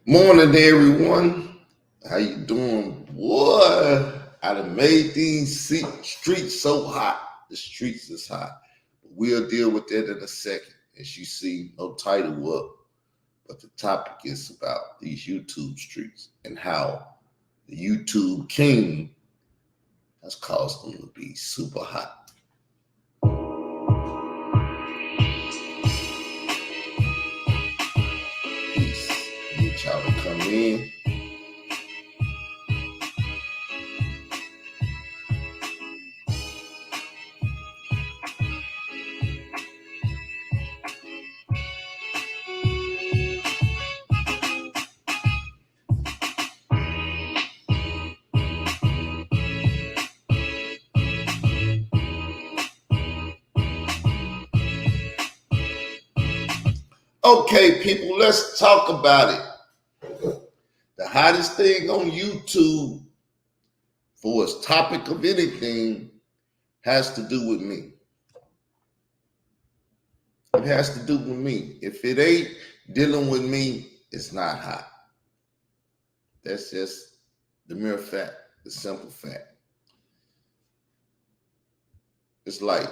Morning, everyone. How you doing, boy? I done made these streets so hot. The streets is hot. We'll deal with that in a second. As you see, no title up, but the topic is about these YouTube streets and how the YouTube king has caused them to be super hot. Peace. Need y'all to come in. Okay, people, let's talk about it. The hottest thing on YouTube for its topic of anything has to do with me. It has to do with me. If it ain't dealing with me, it's not hot. That's just the mere fact, the simple fact. It's like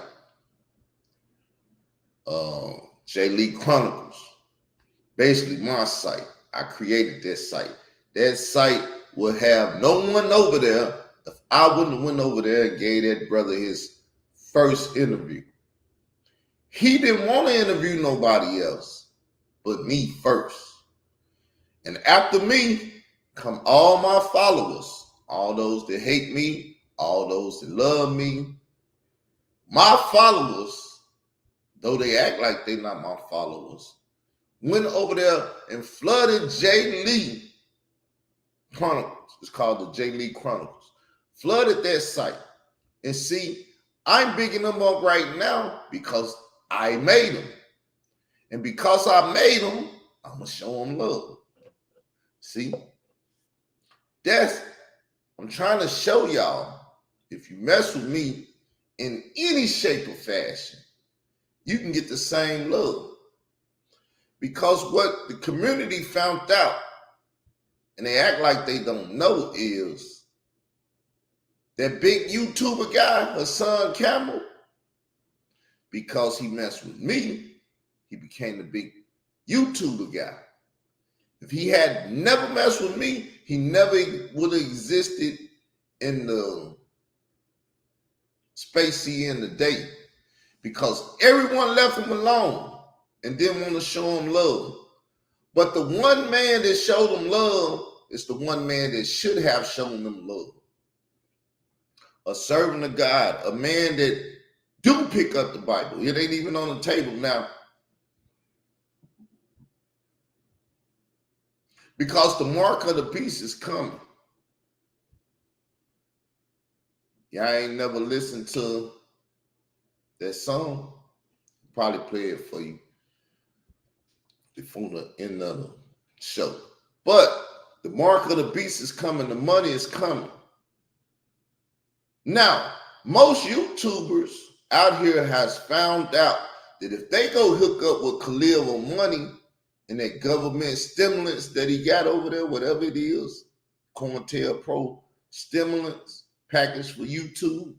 J. Lee Chronicles. Basically, my site. I created that site. That site would have no one over there if I wouldn't have went over there and gave that brother his first interview. He didn't want to interview nobody else but me first. And after me come all my followers, all those that hate me, all those that love me. My followers, though they act like they're not my followers, went over there and flooded J. Lee Chronicles. It's called the J. Lee Chronicles. Flooded that site. And see, I'm bigging them up right now because I made them. And because I made them, I'm going to show them love. See? I'm trying to show y'all, if you mess with me in any shape or fashion, you can get the same love. Because what the community found out, and they act like they don't know, is that big YouTuber guy, Hassan Campbell, because he messed with me, he became the big YouTuber guy. If he had never messed with me, he never would have existed in the space he in today. Because everyone left him alone and didn't want to show him love. But the one man that showed him love is the one man that should have shown them love. A servant of God, a man that do pick up the Bible. It ain't even on the table now. Because the mark of the beast is coming. Y'all ain't never listened to that song. Probably play it for you before the end of the show. But the mark of the beast is coming. The money is coming. Now, most YouTubers out here has found out that if they go hook up with Khalil on money and that government stimulus that he got over there, whatever it is, COINTELPRO stimulus package for YouTube,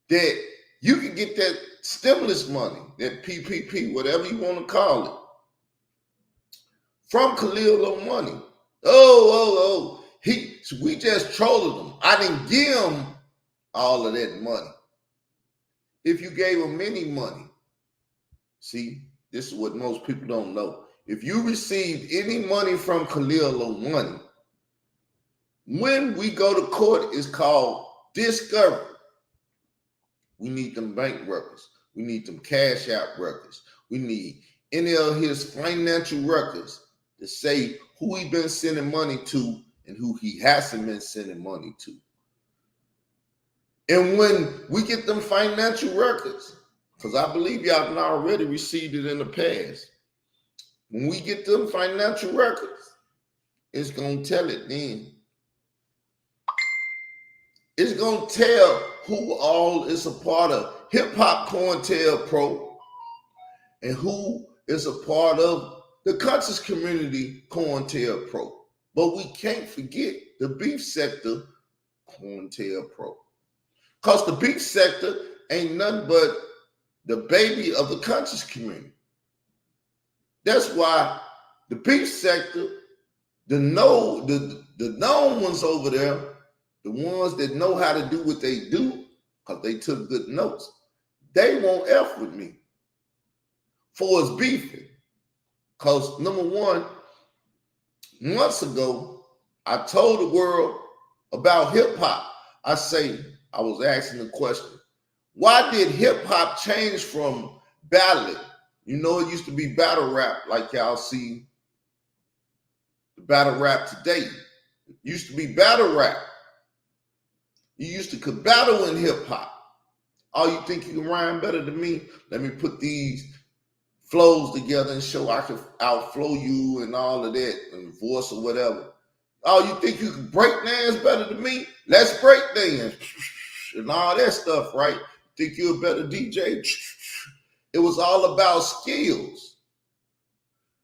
that you can get that stimulus money, that PPP, whatever you want to call it, from Khalil on money. We just trolled him. I didn't give him all of that money. If you gave him any money, see, this is what most people don't know. If you received any money from Khalil on money, when we go to court, it's called discovery. We need them bank records. We need them cash out records. We need any of his financial records to say who he been sending money to and who he hasn't been sending money to. And when we get them financial records, because I believe y'all have already received it in the past, when we get them financial records, it's going to tell it then. It's going to tell who all is a part of hip-hop COINTELPRO and who is a part of the conscious community, COINTELPRO. But we can't forget the beef sector, COINTELPRO. Because the beef sector ain't nothing but the baby of the conscious community. That's why the beef sector, the known ones over there, the ones that know how to do what they do, because they took good notes, they won't F with me for us beefing. Because number one, months ago, I told the world about hip hop. I was asking the question, why did hip hop change from battling? You know, it used to be battle rap, like y'all see the battle rap today. It used to be battle rap. You used to could battle in hip hop. Oh, you think you can rhyme better than me? Let me put these flows together and show I can outflow you and all of that, and voice or whatever. Oh, you think you can break dance better than me? Let's break dance and all that stuff, right? Think you're a better DJ? It was all about skills.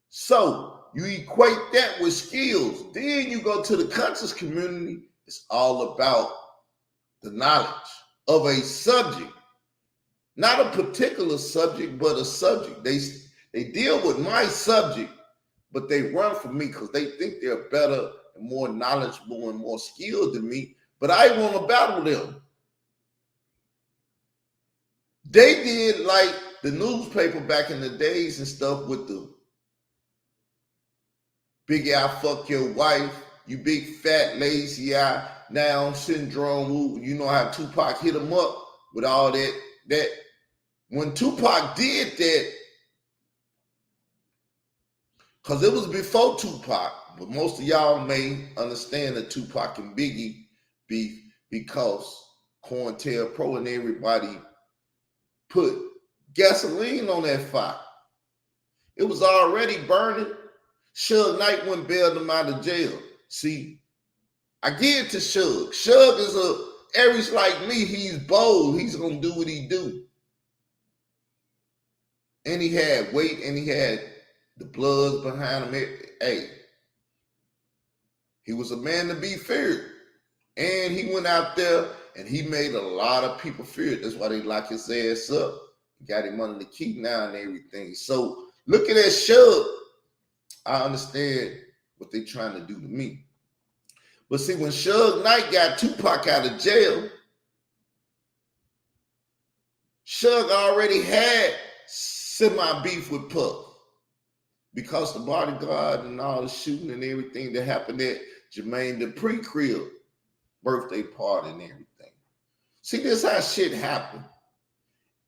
So you equate that with skills. Then you go to the conscious community. It's all about the knowledge of a subject. Not a particular subject, but a subject. They deal with my subject, but they run from me because they think they're better and more knowledgeable and more skilled than me, but I want to battle them. They did like the newspaper back in the days and stuff with the big eye, fuck your wife, you big fat lazy eye, now syndrome. You know how Tupac hit him up with all that. When Tupac did that, because it was before Tupac, but most of y'all may understand that Tupac and Biggie beef because COINTELPRO and everybody put gasoline on that fire. It was already burning. Suge Knight went bailed him out of jail. See, I give it to Suge. Suge is a Aries like me. He's bold. He's gonna do what he do. And he had weight, and he had the bloods behind him. Hey, he was a man to be feared. And he went out there and he made a lot of people feared. That's why they lock his ass up. Got him under the key now and everything. So looking at Suge, I understand what they're trying to do to me. But see, when Suge Knight got Tupac out of jail, Suge already had semi-beef with Puff because the bodyguard and all the shooting and everything that happened at Jermaine Dupri crib, birthday party and everything. See, this how shit happened.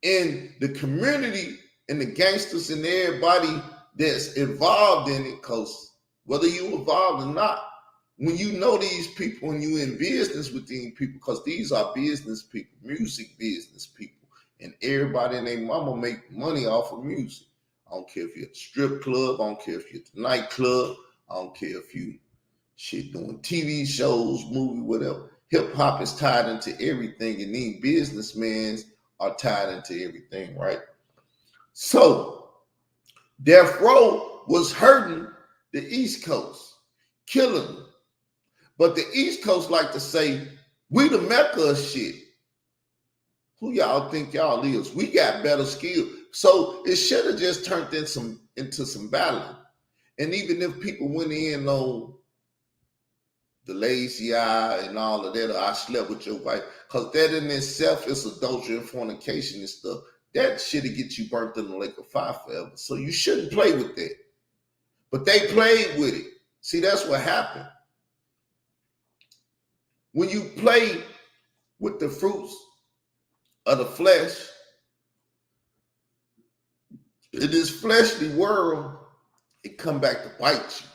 In the community and the gangsters and everybody that's involved in it, because whether you involved or not, when you know these people and you in business with these people, because these are business people, music business people, and everybody and their mama make money off of music. I don't care if you're at the strip club, I don't care if you're at the nightclub, I don't care if you shit doing TV shows, movie, whatever. Hip hop is tied into everything, and these businessmen are tied into everything, right? So Death Row was hurting the East Coast, killing them. But the East Coast like to say, we the Mecca of shit. Who y'all think y'all is? We got better skills. So it should have just turned into some battling. And even if people went in on the lazy eye and all of that, or I slept with your wife, because that in itself is adultery and fornication and stuff. That shit'll get you burnt in the lake of fire forever. So you shouldn't play with that. But they played with it. See, that's what happened. When you play with the fruits of the flesh, in this fleshly world, it come back to bite you.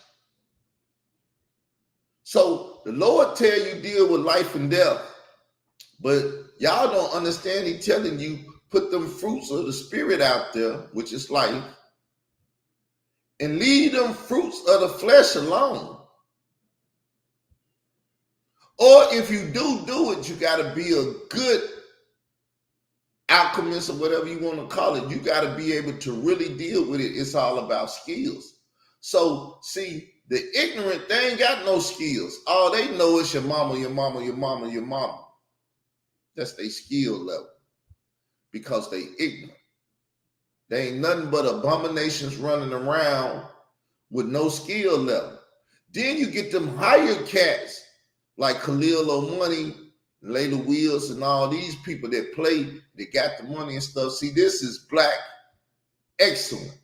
So the Lord tell you deal with life and death, but y'all don't understand. He telling you put them fruits of the spirit out there, which is life, and leave them fruits of the flesh alone. Or if you do it, you got to be a good alchemist or whatever you want to call it. You got to be able to really deal with it. It's all about skills. So, see, the ignorant, they ain't got no skills. All they know is your mama, your mama, your mama, your mama. That's their skill level because they ignorant. They ain't nothing but abominations running around with no skill level. Then you get them higher cats like Khalil O'Money, Layla Wills, and all these people that play, that got the money and stuff. See, this is black excellence.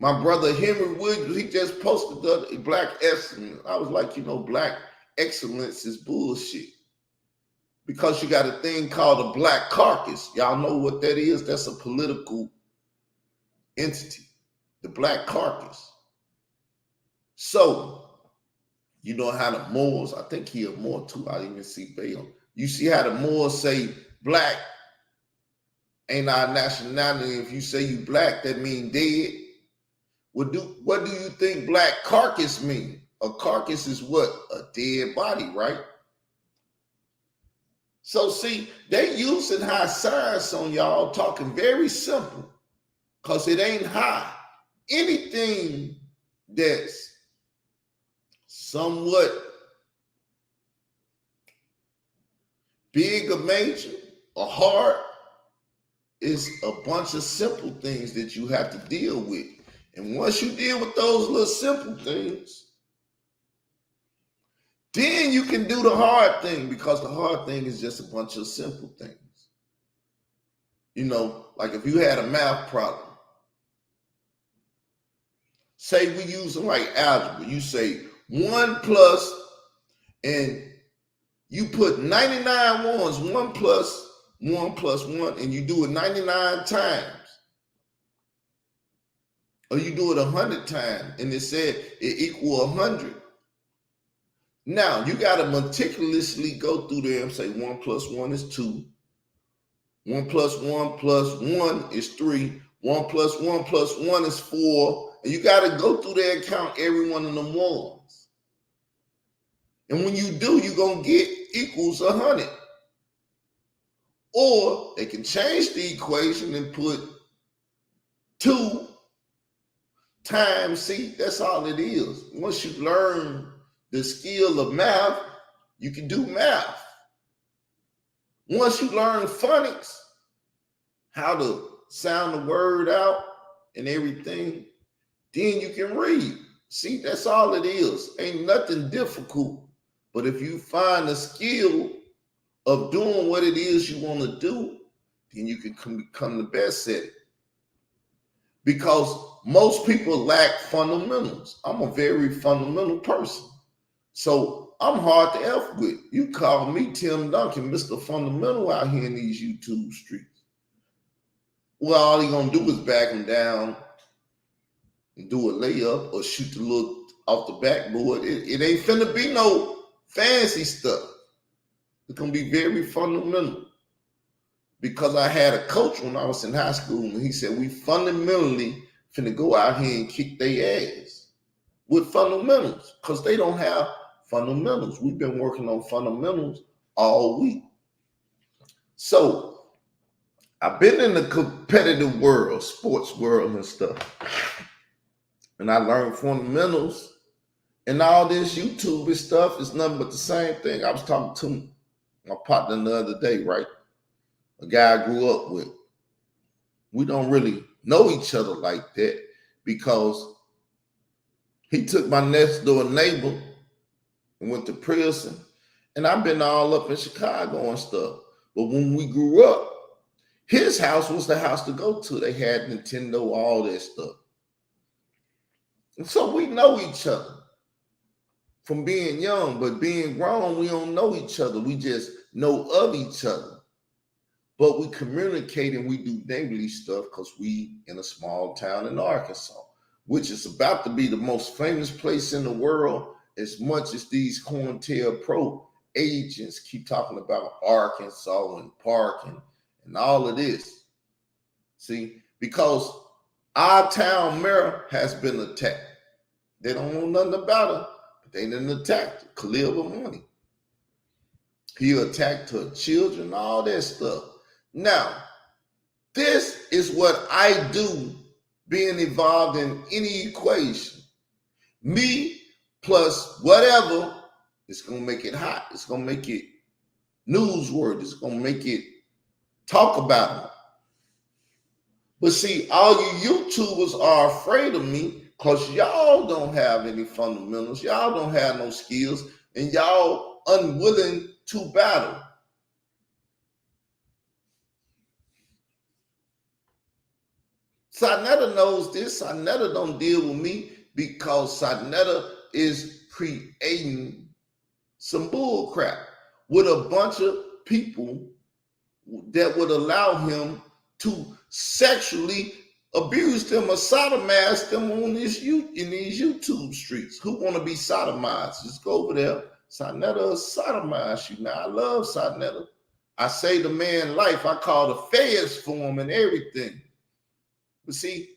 My brother Henry Williams, he just posted the black excellence. I was like, black excellence is bullshit. Because you got a thing called a black caucus. Y'all know what that is? That's a political entity, the black caucus. So, you know how the Moors, I think he a Moor too, I didn't even see Bale. You see how the Moors say black ain't our nationality. If you say you black, that mean dead. What do you think black carcass mean? A carcass is what? A dead body, right? So see, they using high science on y'all, talking very simple, because it ain't high. Anything that's somewhat big or major or hard is a bunch of simple things that you have to deal with. And once you deal with those little simple things, then you can do the hard thing, because the hard thing is just a bunch of simple things. Like if you had a math problem, say we using like algebra, you say 1 plus, and you put 99 ones, 1 plus 1 plus 1, and you do it 99 times. Or you do it 100 times, and it said it equal 100. Now, you got to meticulously go through there and say 1 plus 1 is 2. 1 plus 1 plus 1 is 3. 1 plus 1 plus 1 is 4. And you got to go through there and count every one of them ones. And when you do, you're going to get equals 100. Or they can change the equation and put 2 times, see, that's all it is. Once you learn the skill of math, you can do math. Once you learn phonics, how to sound the word out and everything, then you can read. See, that's all it is. Ain't nothing difficult. But if you find a skill of doing what it is you want to do, then you can become the best at it. Because most people lack fundamentals. I'm a very fundamental person. So I'm hard to F with. You call me Tim Duncan, Mr. Fundamental out here in these YouTube streets. Well, all you're going to do is back them down and do a layup or shoot the little off the backboard. It ain't finna be no fancy stuff. It's going to be very fundamental. Because I had a coach when I was in high school, and he said, we fundamentally finna go out here and kick their ass with fundamentals, because they don't have fundamentals. We've been working on fundamentals all week. So I've been in the competitive world, sports world and stuff, and I learned fundamentals, and all this YouTube and stuff is nothing but the same thing. I was talking to my partner the other day, right? A guy I grew up with. We don't really know each other like that, because he took my next door neighbor and went to prison, and I've been all up in Chicago and stuff. But when we grew up, his house was the house to go to. They had Nintendo, all that stuff. And so we know each other from being young, but being grown, we don't know each other. We just know of each other. But we communicate and we do neighborly stuff because we in a small town in Arkansas, which is about to be the most famous place in the world, as much as these COINTELPRO agents keep talking about Arkansas and parking and all of this. See, because our town mayor has been attacked. They don't know nothing about her, but they didn't attack her. Khalil O'Money. He attacked her children, all that stuff. Now, this is what I do being involved in any equation. Me plus whatever, it's going to make it hot. It's going to make it newsworthy. It's going to make it talk about it. But see, all you YouTubers are afraid of me because y'all don't have any fundamentals. Y'all don't have no skills, and y'all unwilling to battle. Sarnetta knows this. Sarnetta don't deal with me because Sarnetta is creating some bull crap with a bunch of people that would allow him to sexually abuse them or sodomize them on in these YouTube streets. Who want to be sodomized? Just go over there. Sarnetta will sodomize you. Now, I love Sarnetta. I say the man life. I call the feds for him and everything. But see,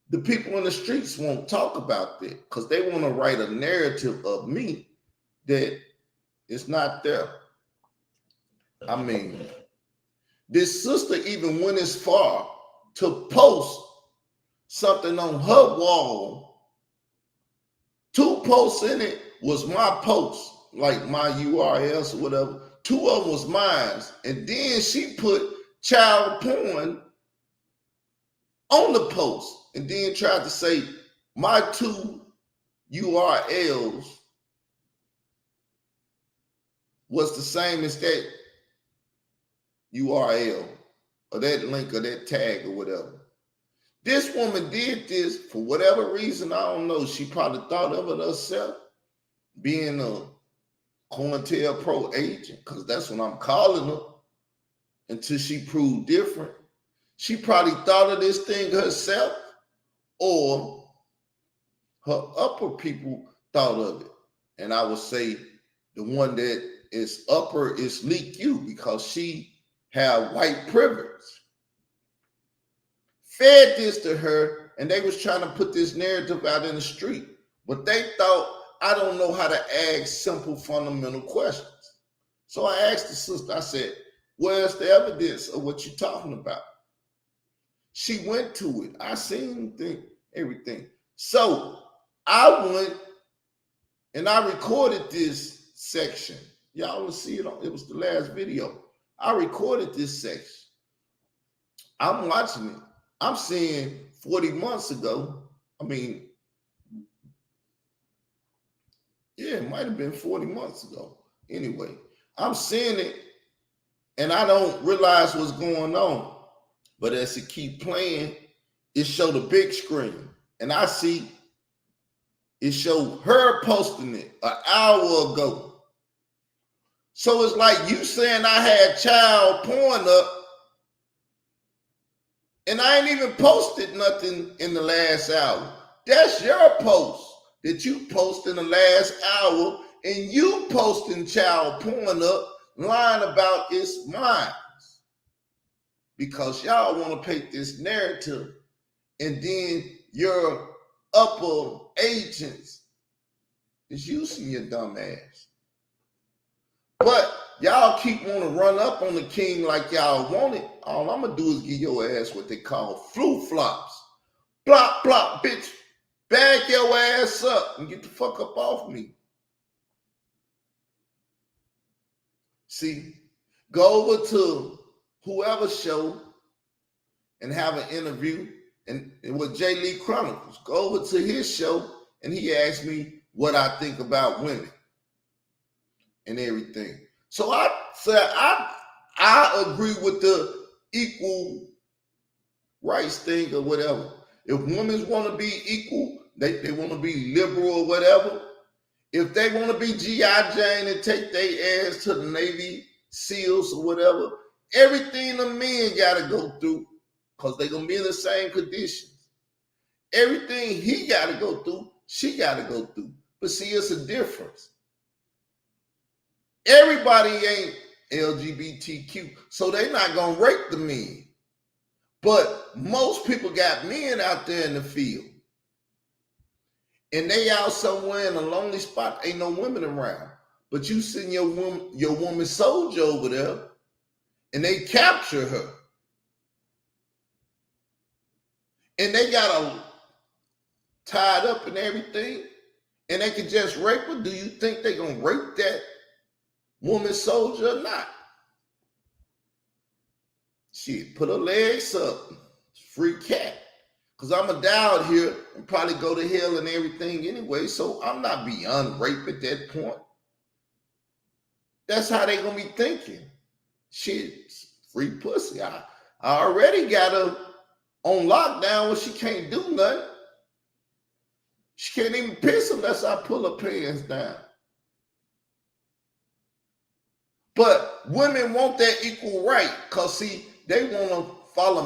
the people in the streets won't talk about that because they want to write a narrative of me that is not there. I mean, this sister even went as far to post something on her wall. 2 posts in it was my post, like my URLs or whatever. 2 of them was mine. And then she put child porn on the post and then tried to say my 2 URLs was the same as that URL or that link or that tag or whatever. This woman did this for whatever reason, I don't know. She probably thought of it herself, being a COINTELPRO agent, because that's what I'm calling her, until she proved different. She probably thought of this thing herself, or her upper people thought of it. And I would say the one that is upper is Leak You, because she had white privilege. Fed this to her, and they was trying to put this narrative out in the street. But they thought I don't know how to ask simple fundamental questions. So I asked the sister, I said, where's the evidence of what you're talking about? She went to it. I seen everything. So I went and I recorded this section. Y'all will see it it was the last video. I recorded this section. I'm watching it. I'm seeing 40 months ago. I mean, yeah, it might have been 40 months ago. Anyway, I'm seeing it and I don't realize what's going on. But as it keep playing, it showed a big screen. And I see it showed her posting it an hour ago. So it's like you saying I had child porn up, and I ain't even posted nothing in the last hour. That's your post that you post in the last hour, and you posting child porn up, lying about it's mine. Because y'all want to paint this narrative, and then your upper agents is using your dumb ass. But y'all keep want to run up on the king like y'all want it. All I'm going to do is give your ass what they call flu flops. Plop, plop, bitch. Bag your ass up and get the fuck up off me. See, go over to whoever's show and have an interview and with J. Lee Chronicles. Go over to his show and he asked me what I think about women and everything. So I said I agree with the equal rights thing or whatever. If women want to be equal, they want to be liberal or whatever. If they want to be G.I. Jane and take their ass to the Navy SEALs or whatever, everything the men got to go through because they're going to be in the same conditions. Everything he got to go through, she got to go through. But see, it's a difference. Everybody ain't LGBTQ, so they're not going to rape the men. But most people got men out there in the field. And they out somewhere in a lonely spot, ain't no women around. But you send your woman soldier over there, and they capture her. And they got tied up and everything, and they can just rape her, do you think they're going to rape that woman soldier or not? Shit, put her legs up. Free cat. Because I'm going to die out here and probably go to hell and everything anyway, so I'm not beyond rape at that point. That's how they going to be thinking. Shit, free pussy. I already got her on lockdown when she can't do nothing. She can't even piss unless I pull her pants down. But women want that equal right because, see, they want to follow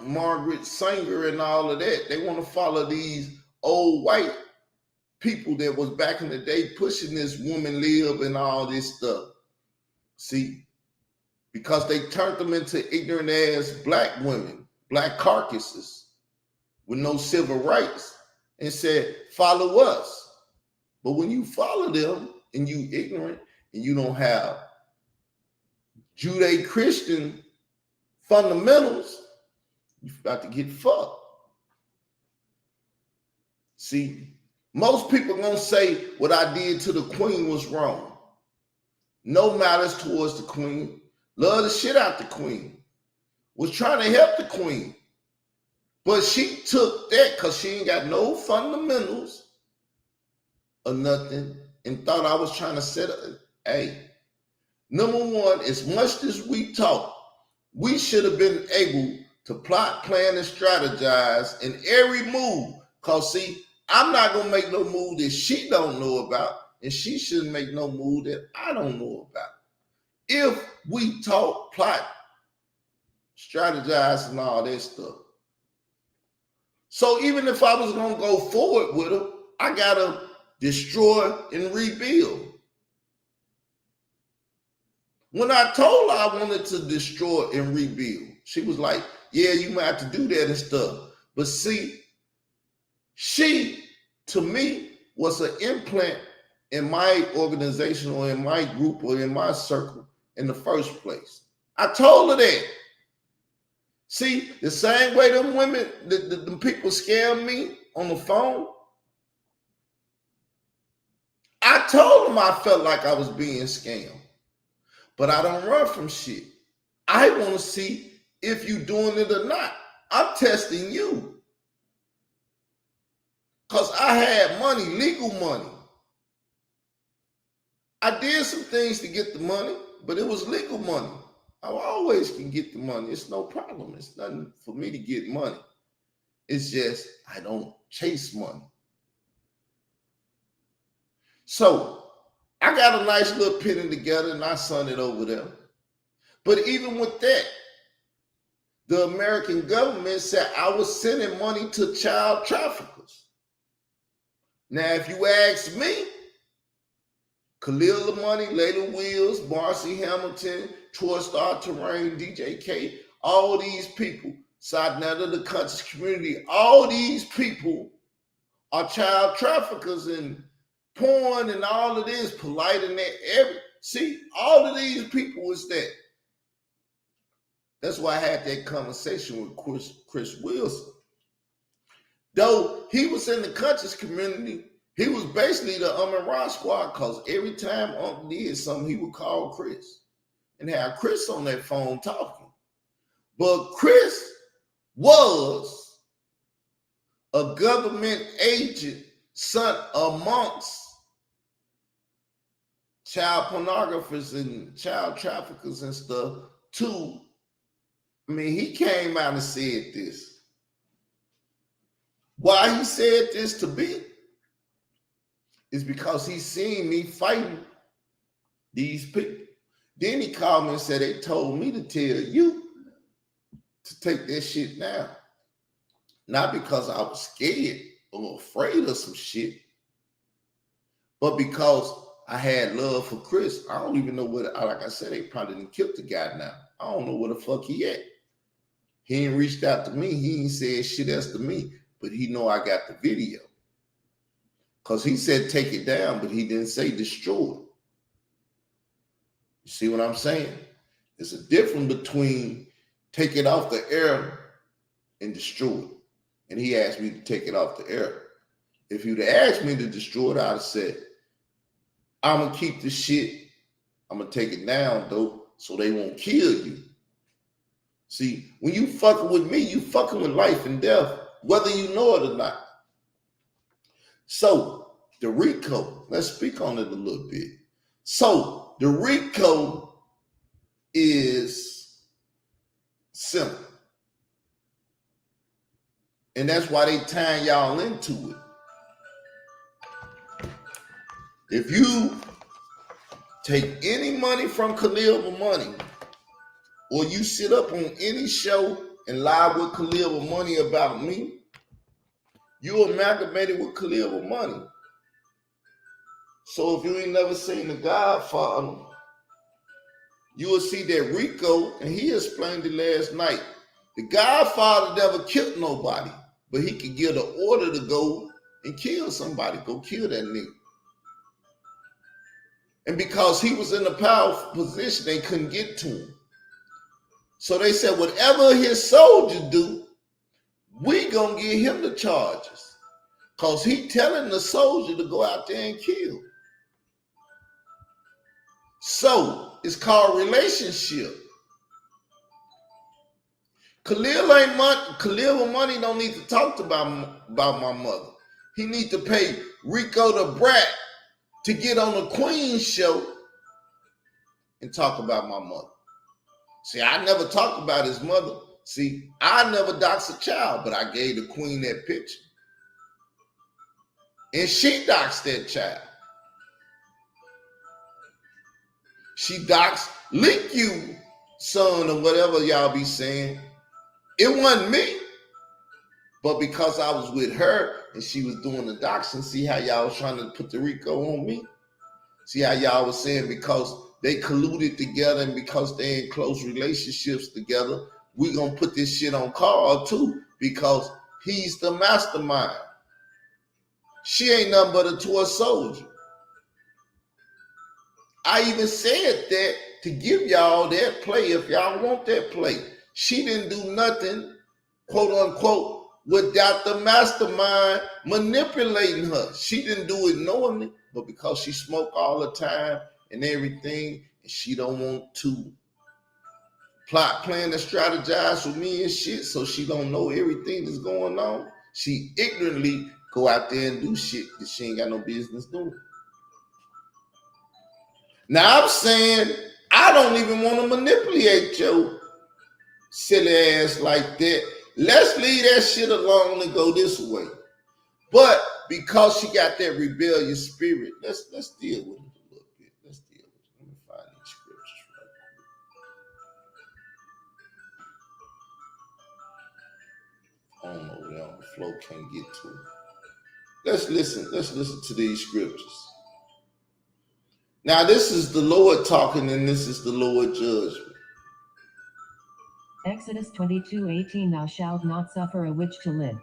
Margaret Sanger and all of that. They want to follow these old white people that was back in the day pushing this woman lib and all this stuff. See, because they turned them into ignorant ass black women, black carcasses with no civil rights and said, follow us. But when you follow them and you ignorant and you don't have Judeo-Christian fundamentals, you've got to get fucked. See, most people gonna say what I did to the queen was wrong. No malice towards the queen. Love the shit out the queen. Was trying to help the queen. But she took that because she ain't got no fundamentals or nothing and thought I was trying to set up. Hey, number one, as much as we talk, we should have been able to plot, plan, and strategize in every move. Because, see, I'm not going to make no move that she don't know about, and she shouldn't make no move that I don't know about. If we talk, plot, strategize, and all that stuff. So even if I was going to go forward with her, I got to destroy and rebuild. When I told her I wanted to destroy and rebuild, she was like, yeah, you might have to do that and stuff. But see, she, to me, was an implant in my organization or in my group or in my circle in the first place. I told her that. See, the same way them women, the people scam me on the phone, I told them I felt like I was being scammed. But I don't run from shit. I want to see if you doing it or not. I'm testing you. Because I had money, legal money. I did some things to get the money, but it was legal money. I always can get the money. It's no problem. It's nothing for me to get money. It's just I don't chase money. So I got a nice little penny together and I sent it over there. But even with that, the American government said I was sending money to child traffickers. Now, if you ask me, Khalil Money, Layla Wills, Marcy Hamilton, Troy Star Terrain, DJ K, all these people, Sadnetta, the conscious community, all these people are child traffickers and porn and all of this, polite and that. See, all of these people is that. That's why I had that conversation with Chris Wilson. Though he was in the conscious community, he was basically the and Ra squad because every time Uncle did something, he would call Chris and have Chris on that phone talking. But Chris was a government agent sent amongst child pornographers and child traffickers and stuff too. I mean, he came out and said this. Why he said this to me is because he seen me fighting these people. Then he called me and said, they told me to tell you to take that shit down. Not because I was scared or afraid of some shit, but because I had love for Chris. I don't even know where, like I said, they probably didn't kill the guy now. I don't know where the fuck he at. He ain't reached out to me. He ain't said shit else to me, but he know I got the video. Because he said take it down, but he didn't say destroy it. You see what I'm saying? There's a difference between take it off the air and destroy it. And he asked me to take it off the air. If you'd asked me to destroy it, I'd have said, I'm going to keep the shit. I'm going to take it down, though, so they won't kill you. See, when you fucking with me, you fucking with life and death, whether you know it or not. So, the RICO, let's speak on it a little bit. So, the RICO is simple. And that's why they tying y'all into it. If you take any money from Khalil Money, or you sit up on any show and lie with Khalil Money about me, you amalgamated with Khalil Money. So if you ain't never seen The Godfather, you will see that Rico, and he explained it last night, The Godfather never killed nobody, but he could give the order to go and kill somebody, go kill that nigga. And because he was in a powerful position, they couldn't get to him. So they said, whatever his soldiers do, we gonna give him the charges. Because he telling the soldier to go out there and kill. So it's called relationship. Khalil Money don't need to talk about my mother. He need to pay Rico the Brat to get on the Queen show and talk about my mother. See, I never talked about his mother. See, I never doxed a child, but I gave the Queen that picture. And she doxed that child. She doxed Lick You, son, or whatever y'all be saying. It wasn't me. But because I was with her and she was doing the doxing, see how y'all was trying to put the RICO on me? See how y'all was saying because they colluded together and because they in close relationships together, we gonna put this shit on Carl too because he's the mastermind. She ain't nothing but a toy soldier. I even said that to give y'all that play if y'all want that play. She didn't do nothing, quote unquote, without the mastermind manipulating her. She didn't do it knowingly, but because she smoked all the time and everything, and she don't want to plot, plan, and strategize with me and shit, so she don't know everything that's going on. She ignorantly go out there and do shit that she ain't got no business doing. Now I'm saying I don't even want to manipulate your silly ass like that. Let's leave that shit alone and go this way. But because she got that rebellious spirit, let's deal with it a little bit. Let's deal with it. Let me find these scriptures right quick. I don't know where on the flow can't get to it. Let's listen to these scriptures. Now this is the Lord talking and this is the Lord judgment. Exodus 22:18 Thou shalt not suffer a witch to live.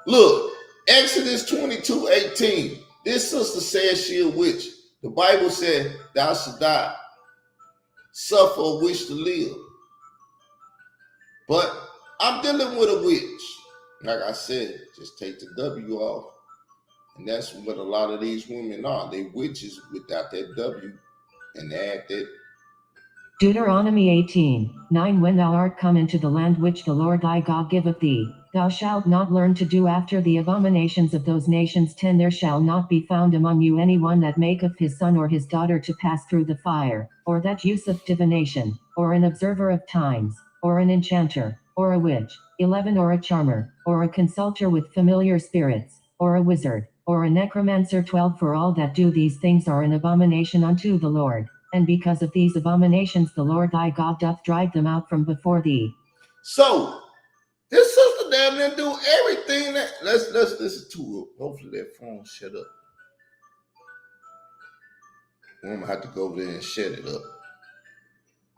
Look, Exodus 22:18. This sister says she a witch. The Bible said thou shalt die. Suffer a witch to live. But I'm dealing with a witch. Like I said, just take the W off. And that's what a lot of these women are. They witches without that W. And they act that. Deuteronomy 18:9 When thou art come into the land which the Lord thy God giveth thee, thou shalt not learn to do after the abominations of those nations. 10 There shall not be found among you any one that maketh his son or his daughter to pass through the fire, or that useth divination, or an observer of times, or an enchanter, or a witch. 11 Or a charmer, or a consulter with familiar spirits, or a wizard, or a necromancer. 12 For all that do these things are an abomination unto the Lord. And because of these abominations, the Lord thy God doth drive them out from before thee. So, this sister damn near do everything that. Let's listen to her. Hopefully that phone shut up. I'm gonna have to go over there and shut it up.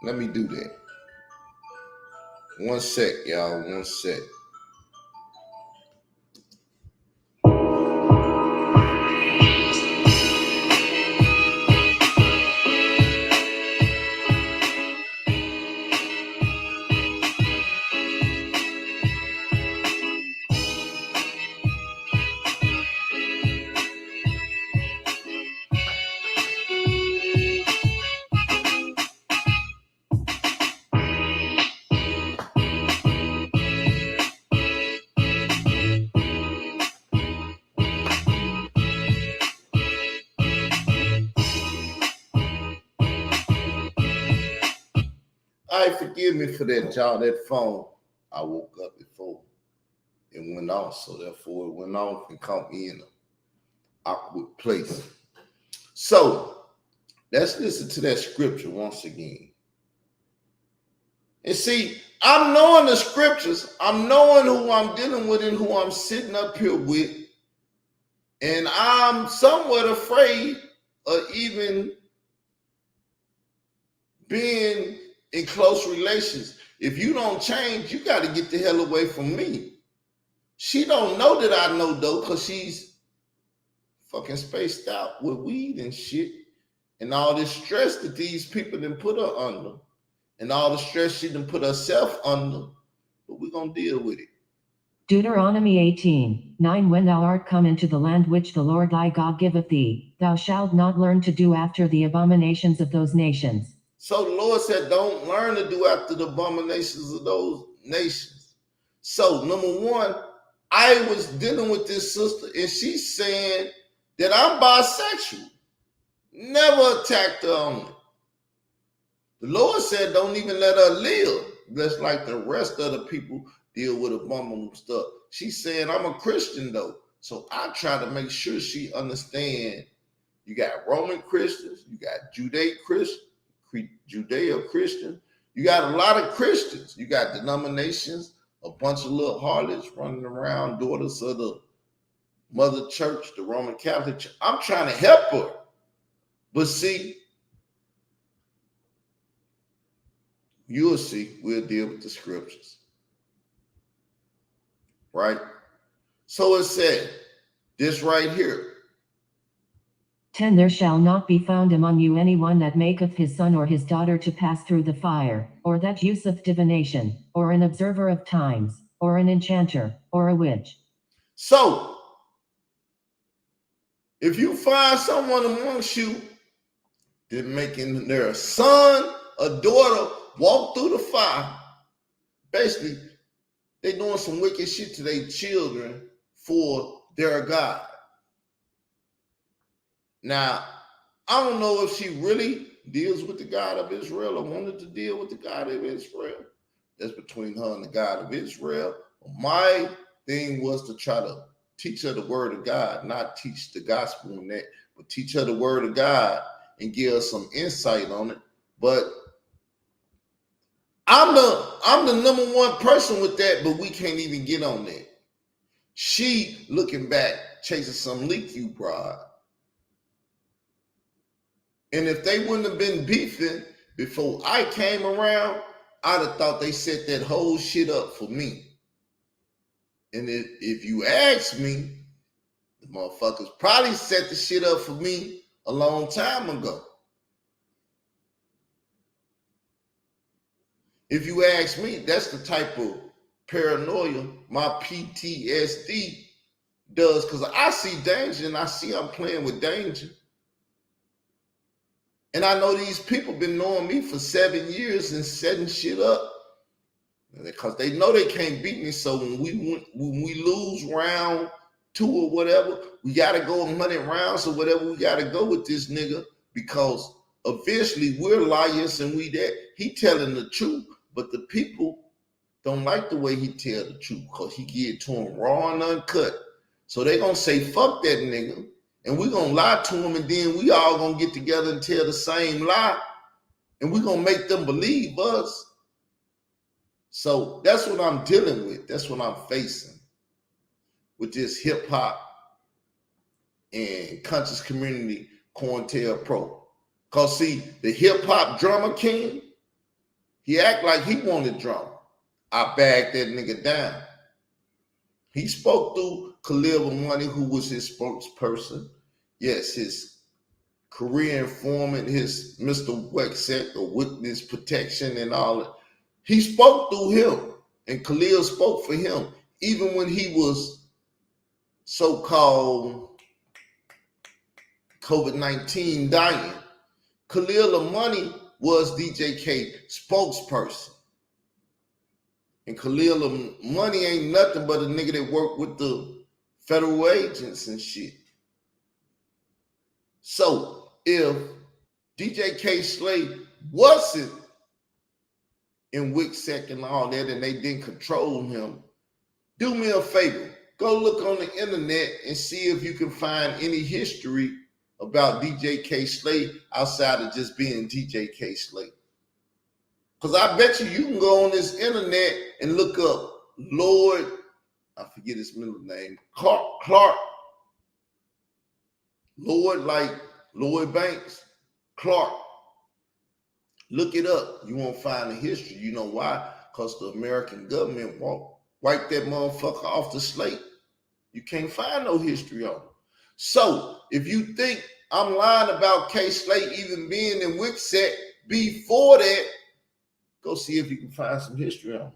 Let me do that. One sec, y'all. One sec. All right, forgive me for that, y'all. That phone, I woke up before it went off, so therefore it went off and caught me in an awkward place. So let's listen to that scripture once again. And see, I'm knowing the scriptures. I'm knowing who I'm dealing with and who I'm sitting up here with. And I'm somewhat afraid of even being in close relations. If you don't change, you got to get the hell away from me. She don't know that I know, though, because she's fucking spaced out with weed and shit. And all this stress that these people done put her under. And all the stress she done put herself under. But we're going to deal with it. Deuteronomy 18:9 When thou art come into the land which the Lord thy God giveth thee, thou shalt not learn to do after the abominations of those nations. So the Lord said, don't learn to do after the abominations of those nations. So number one, I was dealing with this sister and she's saying that I'm bisexual. Never attacked her on it. The Lord said, don't even let her live. Just like the rest of the people deal with abominable stuff. She's saying, I'm a Christian though. So I try to make sure she understands you got Roman Christians, you got Judeo-Christian, you got a lot of Christians, you got denominations, a bunch of little harlots running around, daughters of the Mother Church, the Roman Catholic Church. I'm trying to help her. But see, you'll see, we'll deal with the scriptures. Right? So it said, this right here. 10 There shall not be found among you any one that maketh his son or his daughter to pass through the fire, or that useth divination, or an observer of times, or an enchanter, or a witch. So, if you find someone amongst you that making their son or daughter walk through the fire, basically, they doing some wicked shit to their children for their God. Now, I don't know if she really deals with the God of Israel or wanted to deal with the God of Israel. That's between her and the God of Israel. My thing was to try to teach her the word of God, not teach the gospel in that, but teach her the word of God and give her some insight on it. But I'm the number one person with that, but we can't even get on that. She looking back, chasing some leak you broad. And if they wouldn't have been beefing before I came around, I'd have thought they set that whole shit up for me. And if you ask me, the motherfuckers probably set the shit up for me a long time ago. If you ask me, that's the type of paranoia my PTSD does, because I see danger and I see I'm playing with danger. And I know these people been knowing me for 7 years and setting shit up because they know they can't beat me. So when we lose round 2 or whatever, we got to go 100 rounds or whatever. We got to go with this nigga because eventually we're liars and we that. He telling the truth, but the people don't like the way he tell the truth because he get it to them raw and uncut. So they gonna say, fuck that nigga. And we're going to lie to them, and then we all going to get together and tell the same lie, and we're going to make them believe us. So that's what I'm dealing with. That's what I'm facing with this hip-hop and conscious community COINTELPRO. Because, see, the hip-hop drummer king, he act like he wanted drama. I bagged that nigga down. He spoke through Khalil Money, who was his spokesperson. Yes, his career informant, his Mr. Wexec or witness protection and all that. He spoke through him, and Khalil spoke for him, even when he was so-called COVID-19 dying. Khalil Money was DJK spokesperson. And Khalil Money ain't nothing but a nigga that worked with the federal agents and shit. So if DJ K. Slade wasn't in Wicksec and all that, and they didn't control him, do me a favor. Go look on the internet and see if you can find any history about DJ K. Slay outside of just being DJ K. Slay. Because I bet you can go on this internet and look up Lord, I forget his middle name, Clark, Lord, like Lloyd Banks, Clark. Look it up. You won't find the history. You know why? Because the American government wiped that motherfucker off the slate. You can't find no history on it. So if you think I'm lying about K. Slate even being in Wicksec before that, go see if you can find some history on it.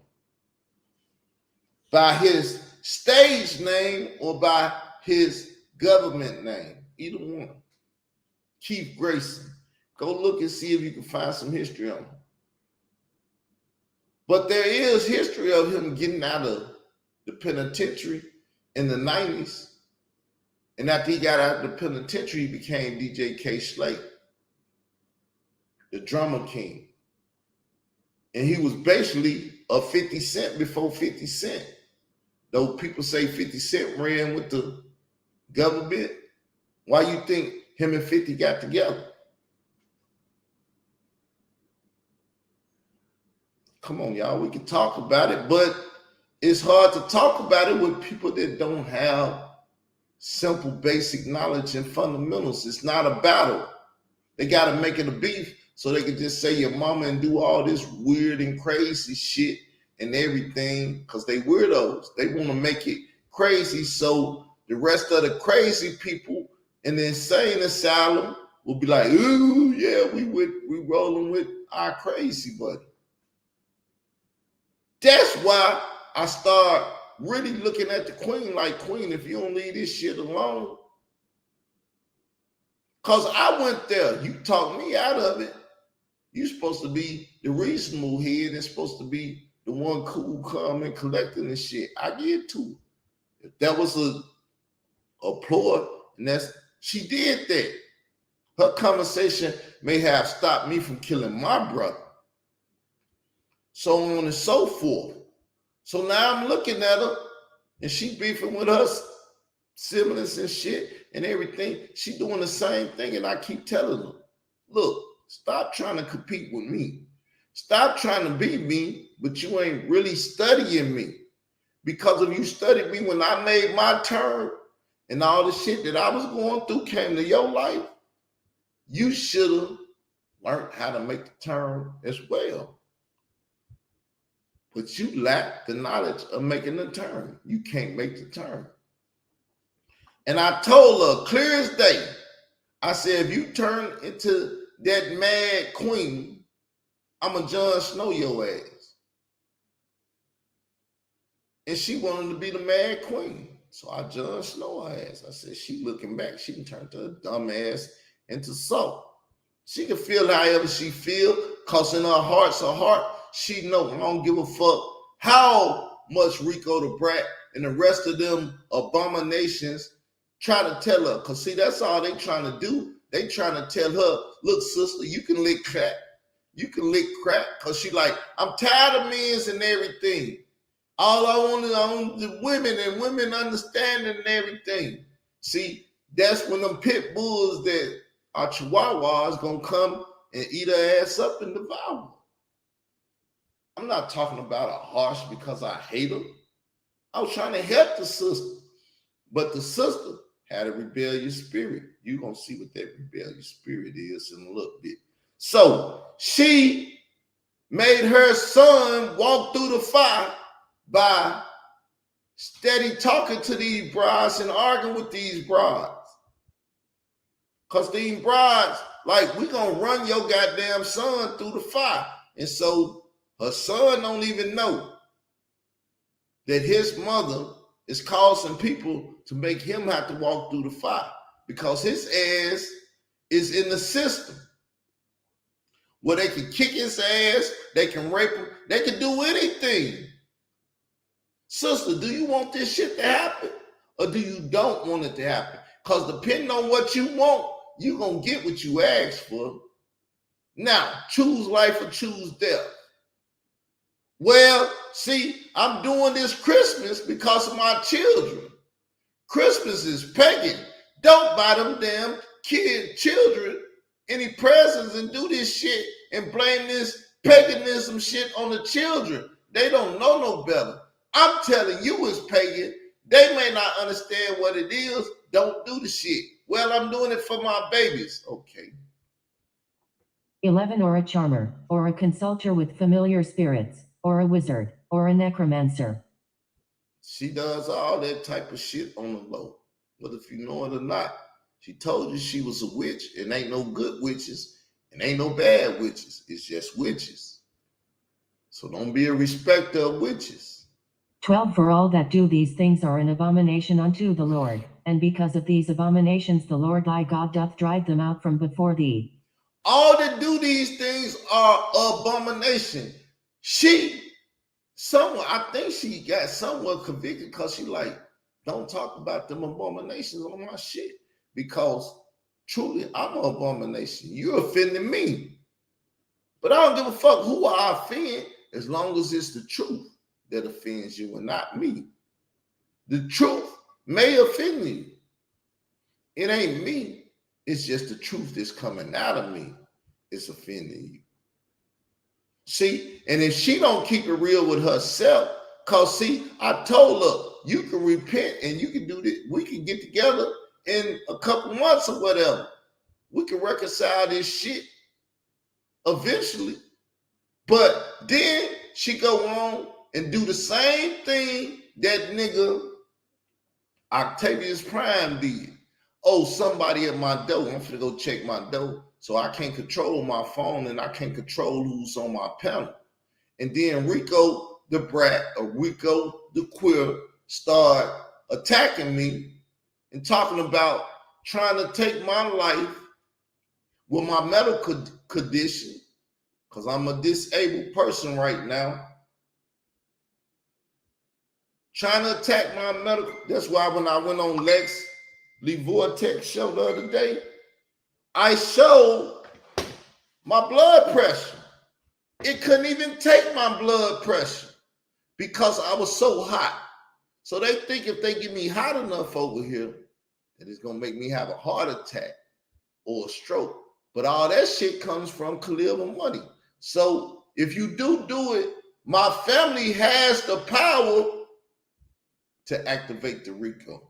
By his stage name or by his government name. Either one. Keith Grayson. Go look and see if you can find some history on him. But there is history of him getting out of the penitentiary in the 90s. And after he got out of the penitentiary, he became DJ K. Slate, the drummer king. And he was basically a 50 Cent before 50 Cent. Though people say 50 Cent ran with the government, why you think him and 50 got together? Come on, y'all, we can talk about it, but it's hard to talk about it with people that don't have simple, basic knowledge and fundamentals. It's not a battle. They got to make it a beef so they can just say your mama and do all this weird and crazy shit and everything because they weirdos. They want to make it crazy so the rest of the crazy people in the insane asylum will be like, ooh, yeah, we rolling with our crazy buddy. That's why I start really looking at the queen like, queen, if you don't leave this shit alone. Because I went there. You talked me out of it. You're supposed to be the reasonable head and supposed to be the one cool, calm, and collecting and shit. I get to it. If that was a ploy, and she did that. Her conversation may have stopped me from killing my brother. So on and so forth. So now I'm looking at her and she beefing with us siblings and shit and everything. She doing the same thing, and I keep telling her, look, stop trying to compete with me. Stop trying to be me, but you ain't really studying me. Because if you studied me when I made my turn and all the shit that I was going through came to your life, you should have learned how to make the turn as well. But you lack the knowledge of making the turn. You can't make the turn. And I told her clear as day, I said, if you turn into that mad queen, I'm a Jon Snow your ass. And she wanted to be the mad queen. So I Jon Snow her ass. I said, she looking back, she can turn her dumb ass into salt. She can feel however she feel, because in her heart's her heart. She know I don't give a fuck how much Rico the Brat and the rest of them abominations try to tell her. Because see, that's all they trying to do. They trying to tell her, look, sister, you can lick crack. You can lick crack. Because she like, I'm tired of men's and everything. All I want is the women and women understanding and everything. See, that's when them pit bulls that are chihuahuas going to come and eat her ass up and devour her. I'm not talking about her harsh because I hate her. I was trying to help the sister. But the sister had a rebellious spirit. You're going to see what that rebellious spirit is in a little bit. So she made her son walk through the fire by steady talking to these brides and arguing with these brides. Because these brides, like, we going to run your goddamn son through the fire. And so her son don't even know that his mother is causing people to make him have to walk through the fire because his ass is in the system where they can kick his ass, they can rape him, they can do anything. Sister, do you want this shit to happen or do you don't want it to happen? Because depending on what you want, you're going to get what you ask for. Now, choose life or choose death. Well, see, I'm doing this Christmas because of my children. Christmas is pagan. Don't buy them damn children any presents and do this shit and blame this paganism shit on the children. They don't know no better. I'm telling you it's pagan. They may not understand what it is. Don't do the shit. Well, I'm doing it for my babies. Okay. 11. Or a charmer, or a consulter with familiar spirits, or a wizard, or a necromancer. She does all that type of shit on the low. But if you know it or not, she told you she was a witch, and ain't no good witches, and ain't no bad witches. It's just witches. So don't be a respecter of witches. 12. For all that do these things are an abomination unto the Lord, and because of these abominations the Lord thy God doth drive them out from before thee. All that do these things are abomination. I think she got somewhat convicted because she like, don't talk about them abominations on my shit. Because truly, I'm an abomination. You're offending me. But I don't give a fuck who I offend as long as it's the truth that offends you and not me. The truth may offend you. It ain't me. It's just the truth that's coming out of me. It's offending you. See, and if she don't keep it real with herself, cause see, I told her you can repent and you can do this. We can get together in a couple months or whatever. We can reconcile this shit eventually. But then she go on and do the same thing that nigga Octavius Prime did. Oh, somebody at my door. I'm finna go check my door. So I can't control my phone and I can't control who's on my panel. And then Rico the brat or Rico the queer start attacking me and talking about trying to take my life with my medical condition, because I'm a disabled person right now. Trying to attack my medical. That's why when I went on Lex Lee Vortex show the other day, I showed my blood pressure. It couldn't even take my blood pressure because I was so hot. So they think if they get me hot enough over here, that it's gonna make me have a heart attack or a stroke. But all that shit comes from Khalil money. So if you do it, my family has the power to activate the RICO.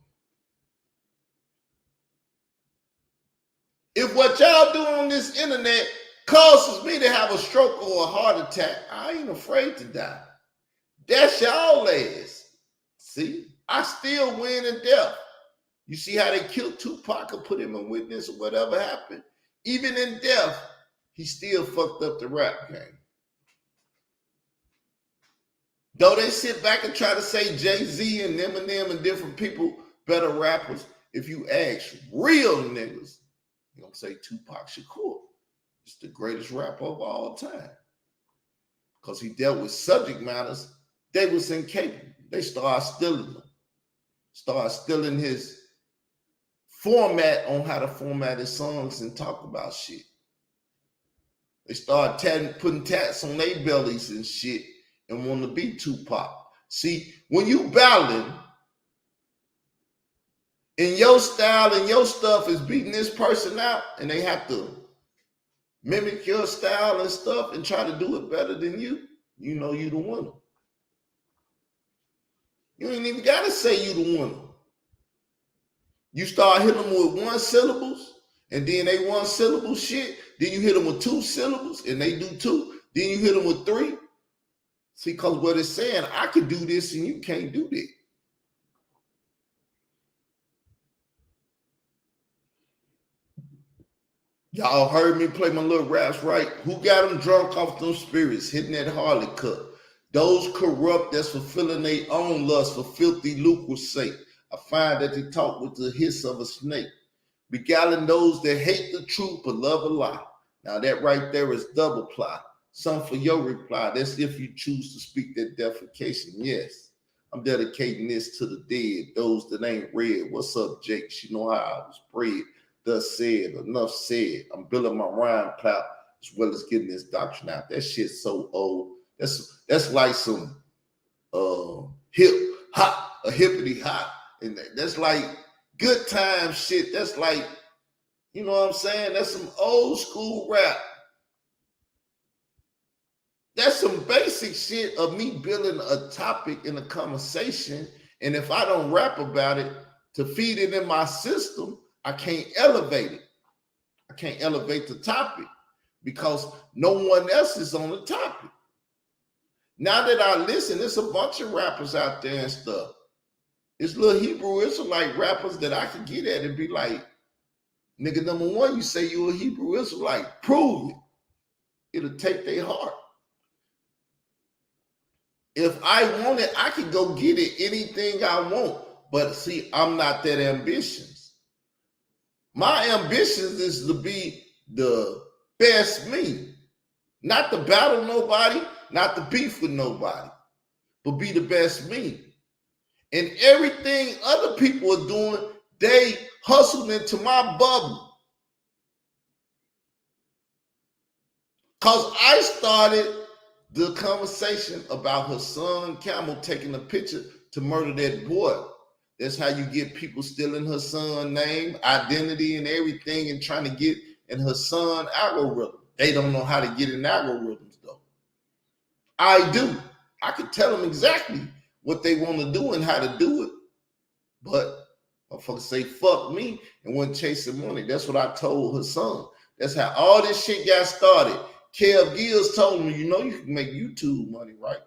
If what y'all do on this internet causes me to have a stroke or a heart attack, I ain't afraid to die. That's y'all ass. See, I still win in death. You see how they killed Tupac or put him in witness or whatever happened? Even in death, he still fucked up the rap game. Though they sit back and try to say Jay-Z and Eminem and different people better rappers, if you ask real niggas, you're going to say Tupac Shakur is the greatest rapper of all time. Because he dealt with subject matters they was incapable. They started stealing them. Started stealing his format on how to format his songs and talk about shit. They started putting tats on their bellies and shit and want to be Tupac. See, when you battling and your style and your stuff is beating this person out and they have to mimic your style and stuff and try to do it better than you, you know you the winner. You ain't even got to say you the winner. You start hitting them with one syllables and then they one syllable shit. Then you hit them with two syllables and they do two. Then you hit them with three. See, because what it's saying, I can do this and you can't do that. Y'all heard me play my little raps, right? Who got them drunk off them spirits, hitting that Harley cup? Those corrupt that's fulfilling their own lust for filthy lucre's sake. I find that they talk with the hiss of a snake. Beguiling those that hate the truth but love a lie. Now that right there is double ply. Some for your reply. That's if you choose to speak that defecation. Yes, I'm dedicating this to the dead, those that ain't read. What's up, Jake? She know how I was bred. Thus said, enough said. I'm building my rhyme clout as well as getting this doctrine out. That shit's so old. That's like some hip hop, a hippity hop, and that's like good time shit. That's like, you know what I'm saying? That's some old school rap. That's some basic shit of me building a topic in a conversation. And if I don't rap about it to feed it in my system, I can't elevate it. I can't elevate the topic because no one else is on the topic. Now that I listen, there's a bunch of rappers out there and stuff. It's little Hebrew Israelite rappers that I can get at and be like, nigga, number one, you say you a Hebrew Israelite. Prove it. It'll take their heart. If I want it, I can go get it, anything I want. But see, I'm not that ambitious. My ambition is to be the best me. Not to battle nobody, not to beef with nobody, but be the best me. And everything other people are doing, they hustled into my bubble. Because I started the conversation about her son Camel taking a picture to murder that boy. That's how you get people stealing her son name, identity, and everything, and trying to get in her son algorithm. They don't know how to get in algorithms though. I do. I could tell them exactly what they want to do and how to do it. But motherfuckers say fuck me and went chasing money. That's what I told her son. That's how all this shit got started. Kev Gills told me, you know, you can make YouTube money, right?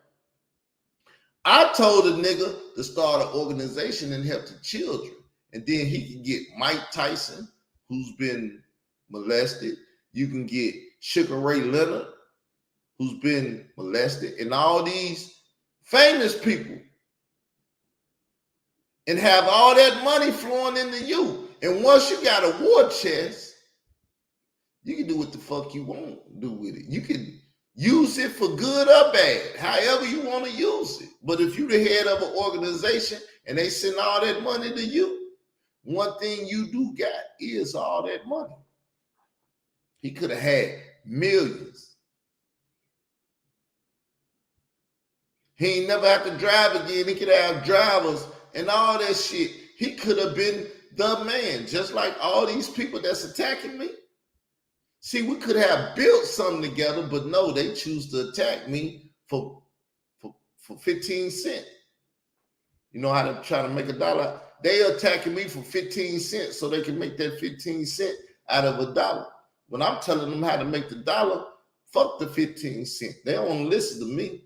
I told the nigga to start an organization and help the children. And then he can get Mike Tyson, who's been molested. You can get Sugar Ray Leonard, who's been molested, and all these famous people. And have all that money flowing into you. And once you got a war chest, you can do what the fuck you want to do with it. You can use it for good or bad, however you want to use it. But if you're the head of an organization and they send all that money to you, one thing you do got is all that money. He could have had millions. He ain't never have to drive again. He could have drivers and all that shit. He could have been the man, just like all these people that's attacking me. See, we could have built something together, but no, they choose to attack me for 15 cents. You know how to try to make $1? They attacking me for 15 cents so they can make that 15 cents out of $1. When I'm telling them how to make the dollar, fuck the 15 cents. They don't want to listen to me.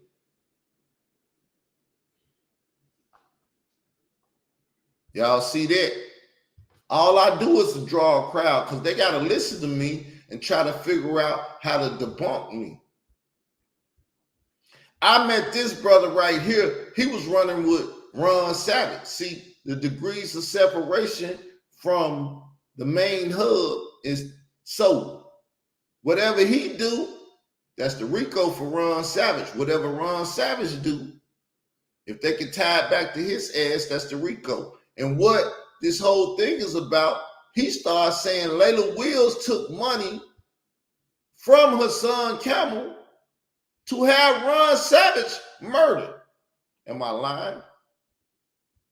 Y'all see that? All I do is to draw a crowd because they got to listen to me and try to figure out how to debunk me. I met this brother right here. He was running with Ron Savage. See, the degrees of separation from the main hub is so whatever he do, that's the RICO for Ron Savage. Whatever Ron Savage do, if they can tie it back to his ass, that's the RICO. And what this whole thing is about, he started saying Layla Wills took money from her son Camel to have Ron Savage murdered. Am I lying?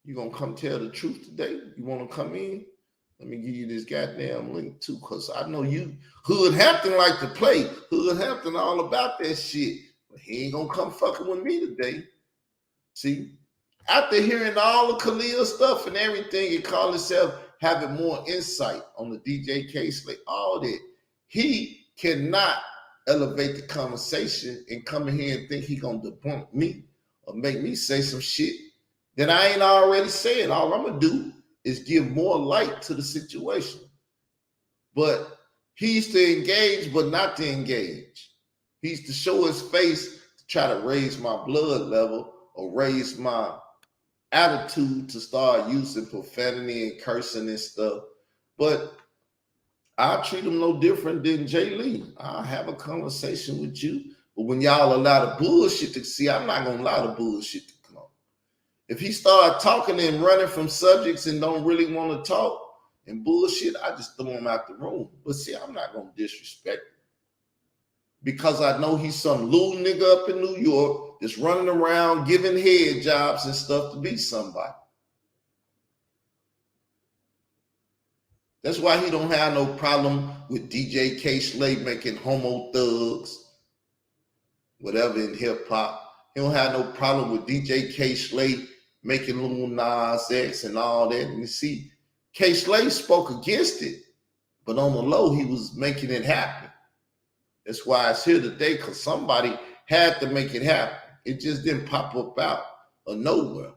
You gonna come tell the truth today? You wanna come in? Let me give you this goddamn link too, because I know you Hood Hampton like to play. Hood Hampton all about that shit. But he ain't gonna come fucking with me today. See? After hearing all the Khalil stuff and everything, it called itself having more insight on the DJ case, like all that. He cannot elevate the conversation and come in here and think he gonna debunk me or make me say some shit that I ain't already said. All I'm gonna do is give more light to the situation. But he's to engage, but not to engage. He's to show his face to try to raise my blood level or raise my attitude to start using profanity and cursing and stuff. But I treat him no different than Jay Lee. I'll have a conversation with you. But when y'all allow the bullshit to see, I'm not gonna allow the bullshit to come. If he start talking and running from subjects and don't really want to talk and bullshit, I just throw him out the room. But see, I'm not gonna disrespect him. because I know he's some little nigga up in New York that's running around giving head jobs and stuff to be somebody. That's why he don't have no problem with DJ K Slade making Homo Thugs, whatever in hip hop. He don't have no problem with DJ K Slade making Lil Nas X and all that. And you see, K Slade spoke against it, but on the low, he was making it happen. That's why it's here today, because somebody had to make it happen. It just didn't pop up out of nowhere.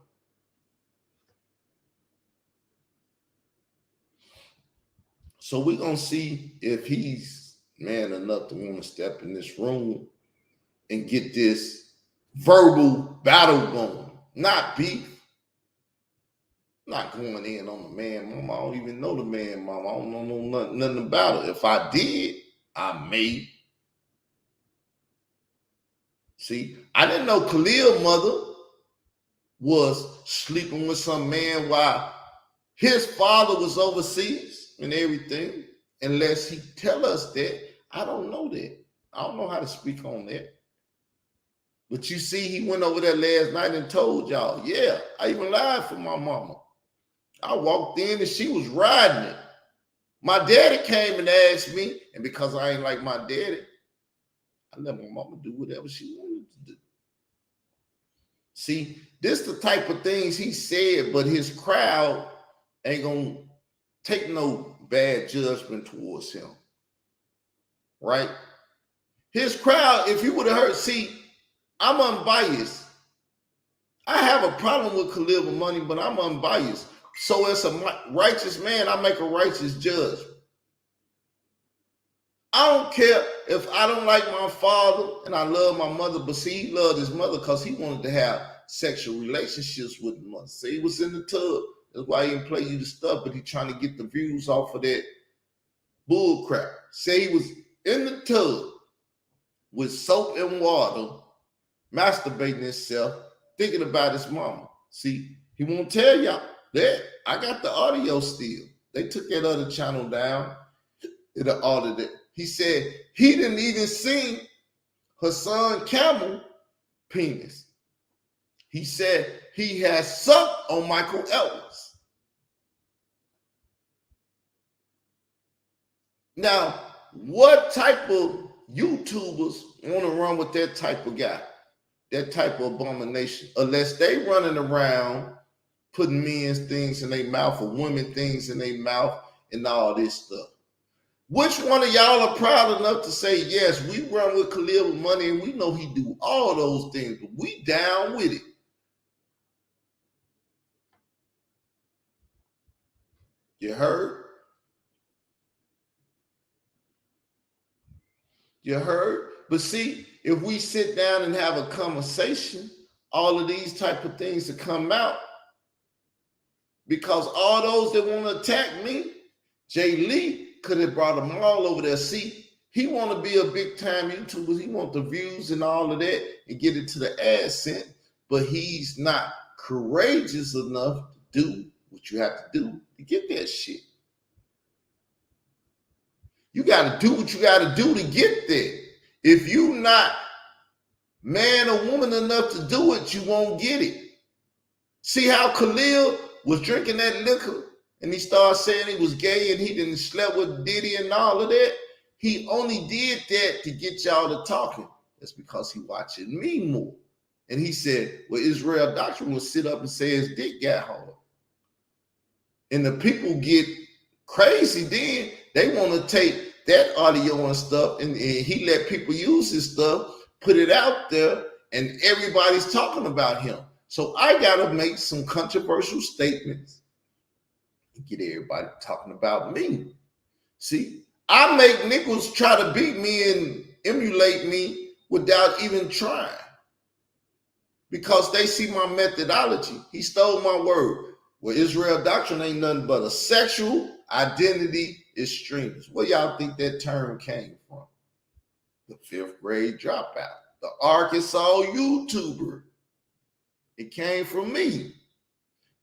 So we're going to see if he's man enough to want to step in this room and get this verbal battle going. Not beef. Not going in on the man mama. I don't even know the man mama. I don't know nothing about it. If I did, I may. See, I didn't know Khalil's mother was sleeping with some man while his father was overseas and everything. Unless he tell us that, I don't know that. I don't know how to speak on that. But you see, he went over there last night and told y'all, yeah, I even lied for my mama. I walked in and she was riding it. My daddy came and asked me, and because I ain't like my daddy, I let my mama do whatever she wanted to do. See, this the type of things he said, but his crowd ain't gonna take no bad judgment towards him. Right? His crowd, if you would have heard, see, I'm unbiased. I have a problem with Khalil Money, but I'm unbiased. So as a righteous man, I make a righteous judgment. I don't care if I don't like my father and I love my mother, but see, he loved his mother because he wanted to have sexual relationships with the mother. See, he was in the tub. That's why he didn't play you the stuff, but he trying to get the views off of that bull crap. Say he was in the tub with soap and water, masturbating himself, thinking about his mama. See, he won't tell y'all that. I got the audio still. They took that other channel down. It ordered it. He said he didn't even see Hassan Camel penis. He said he has sucked on Michael Ellis. Now, what type of YouTubers want to run with that type of guy? That type of abomination? Unless they running around putting men's things in their mouth or women things in their mouth and all this stuff. Which one of y'all are proud enough to say, yes, we run with Khalil Money and we know he do all those things, but we down with it? You heard? You heard? But see, if we sit down and have a conversation, all of these type of things to come out, because all those that want to attack me, Jay Lee could have brought them all over there. See, he want to be a big time YouTuber. He want the views and all of that and get it to the AdSense, but he's not courageous enough to do what you have to do to get that shit. You got to do what you got to do to get there. If you not man or woman enough to do it, you won't get it. See how Khalil was drinking that liquor and he started saying he was gay and he didn't slept with Diddy and all of that? He only did that to get y'all to talking. That's because he watching me more. And he said, well, Israel Doctrine will sit up and say his dick got hard. And the people get crazy then. They want to take that audio and stuff, and he let people use his stuff, put it out there, and everybody's talking about him. So I got to make some controversial statements and get everybody talking about me. See, I make niggas try to beat me and emulate me without even trying because they see my methodology. He stole my word. Well, Israel Doctrine ain't nothing but a sexual identity extremist. Where y'all think that term came from? The 5th grade dropout, the Arkansas YouTuber. It came from me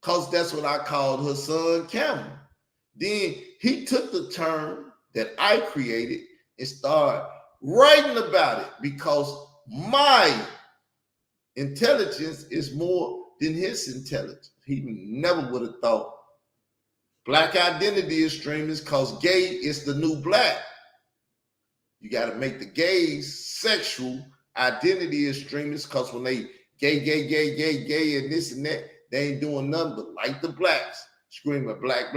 because that's what I called Hassan Camel. Then he took the term that I created and started writing about it because my intelligence is more than his intelligence. He never would have thought black identity extremists because gay is the new black. You got to make the gays sexual identity extremists because when they gay, and this and that, they ain't doing nothing but like the blacks, screaming black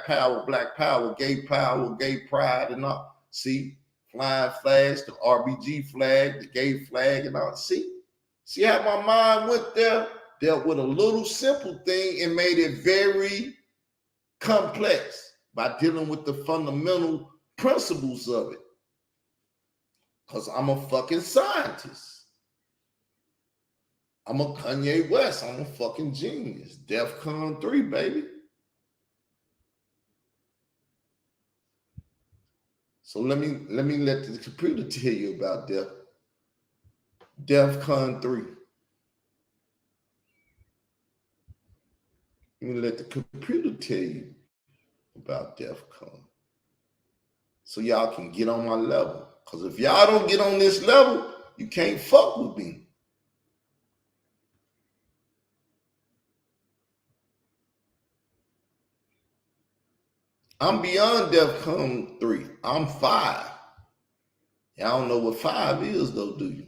power, gay pride, and all. See, flying flags, the RBG flag, the gay flag, and all. See how my mind went there? Dealt with a little simple thing and made it very complex by dealing with the fundamental principles of it. Because I'm a fucking scientist. I'm a Kanye West. I'm a fucking genius. DEFCON 3, baby. So let me let the computer tell you about DEFCON 3. Let me let the computer tell you about DEFCON. So y'all can get on my level. Because if y'all don't get on this level, you can't fuck with me. I'm beyond DEFCON 3. I'm 5. Y'all don't know what 5 is, though, do you?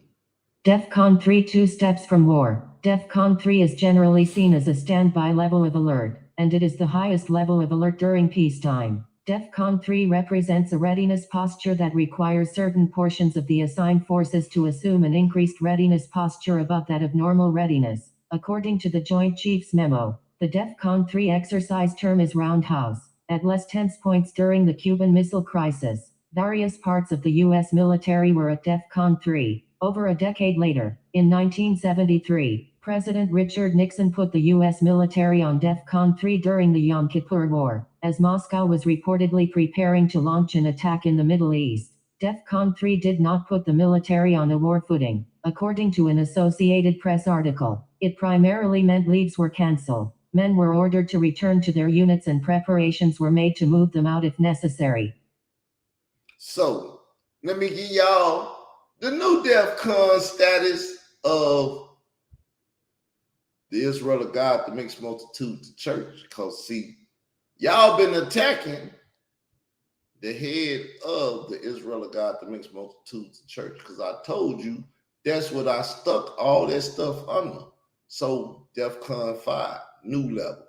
DEFCON 3 2 steps from war. DEFCON 3 is generally seen as a standby level of alert, and it is the highest level of alert during peacetime. DEFCON 3 represents a readiness posture that requires certain portions of the assigned forces to assume an increased readiness posture above that of normal readiness. According to the Joint Chiefs memo, the DEFCON 3 exercise term is roundhouse. At less tense points during the Cuban Missile Crisis, various parts of the U.S. military were at DEFCON 3. Over a decade later, in 1973, President Richard Nixon put the U.S. military on DEFCON 3 during the Yom Kippur War, as Moscow was reportedly preparing to launch an attack in the Middle East. DEFCON 3 did not put the military on a war footing. According to an Associated Press article, it primarily meant leaves were canceled. Men were ordered to return to their units and preparations were made to move them out if necessary. So, let me give y'all the new DEFCON status of the Israel of God, the mixed multitude, the church. Because, see, y'all been attacking the head of the Israel of God, the mixed multitude, the church. Because I told you that's what I stuck all that stuff under. So, DEFCON 5, new level.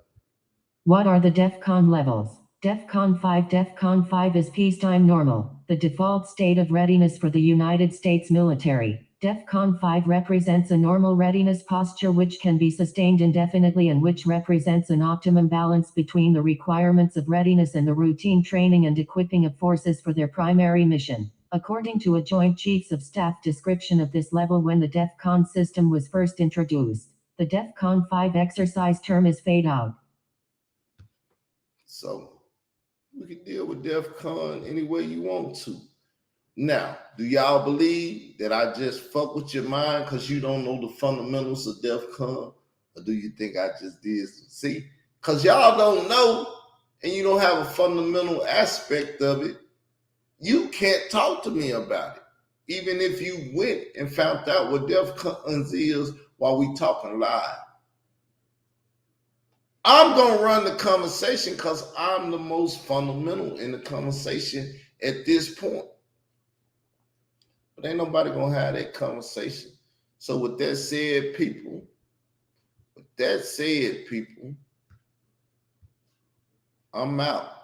What are the DEFCON levels? DEFCON 5. DEFCON 5 is peacetime normal, the default state of readiness for the United States military. DEFCON 5 represents a normal readiness posture which can be sustained indefinitely and which represents an optimum balance between the requirements of readiness and the routine training and equipping of forces for their primary mission. According to a Joint Chiefs of Staff description of this level when the DEFCON system was first introduced, the DEFCON 5 exercise term is fade out. So, we can deal with DEFCON any way you want to. Now, do y'all believe that I just fuck with your mind because you don't know the fundamentals of DEFCON? Or do you think I just did? See, because y'all don't know and you don't have a fundamental aspect of it, you can't talk to me about it. Even if you went and found out what DEFCON is while we talking live. I'm going to run the conversation because I'm the most fundamental in the conversation at this point. But ain't nobody going to have that conversation. So with that said, people, I'm out.